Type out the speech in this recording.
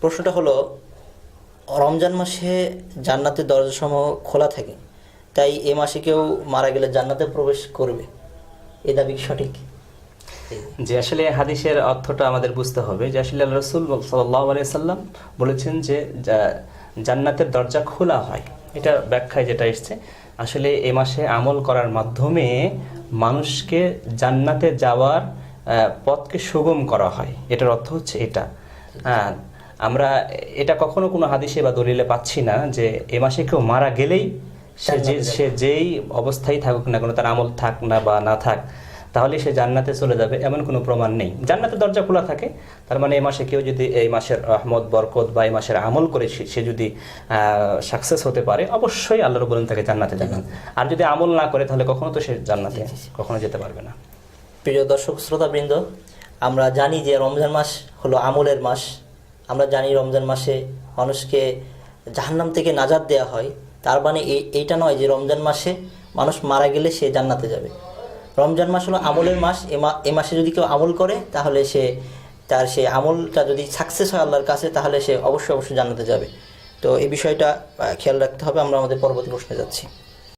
প্রশ্নটা হলো, রমজান মাসে জান্নাতের দরজাসমূহ খোলা থাকে, তাই এ মাসে কেউ মারা গেলে জান্নাতে প্রবেশ করবে, এ দাবি কি সঠিক? যে আসলে হাদিসের অর্থটা আমাদের বুঝতে হবে যে আসলে আল্লাহ রাসূল সাল্লাল্লাহু আলাইহি সাল্লাম বলেছেন যে জান্নাতের দরজা খোলা হয়। এটা ব্যাখ্যায় যেটা এসছে, আসলে এ মাসে আমল করার মাধ্যমে মানুষকে জান্নাতে যাওয়ার পথকে সুগম করা হয়, এটার অর্থ হচ্ছে এটা। আমরা এটা কখনো কোনো হাদিসে বা দলিলে পাচ্ছি না যে এ মাসে কেউ মারা গেলেই সে যেই অবস্থায় থাকুক না কোনো, তার আমল থাক না বা না থাক, তাহলে সে জান্নাতে চলে যাবে, এমন কোনো প্রমাণ নেই। জান্নাতের দরজা খোলা থাকে, তার মানে এই মাসে কেউ যদি এই মাসের রহমত বরকত বা এই মাসের আমল করে সে যদি সাকসেস হতে পারে, অবশ্যই আল্লাহ রাব্বুল আলামিন তাকে জান্নাতে যাবেন। আর যদি আমল না করে তাহলে কখনো তো সে জান্নাতে কখনো যেতে পারবে না। প্রিয় দর্শক শ্রোতাবৃন্দ, আমরা জানি যে রমজান মাস হলো আমলের মাস। আমরা জানি রমজান মাসে মানুষকে জাহান্নাম থেকে নাজাত দেওয়া হয়। তার মানে এইটা নয় যে রমজান মাসে মানুষ মারা গেলে সে জান্নাতে যাবে। রমজান মাস হলো আমলের মাস। এ মাসে যদি কেউ আমল করে তাহলে তার সেই আমলটা যদি সাকসেস হয় আল্লাহর কাছে, তাহলে সে অবশ্যই জান্নাতে যাবে। তো এই বিষয়টা খেয়াল রাখতে হবে। আমরা আমাদের পরবর্তী প্রশ্নে যাচ্ছি।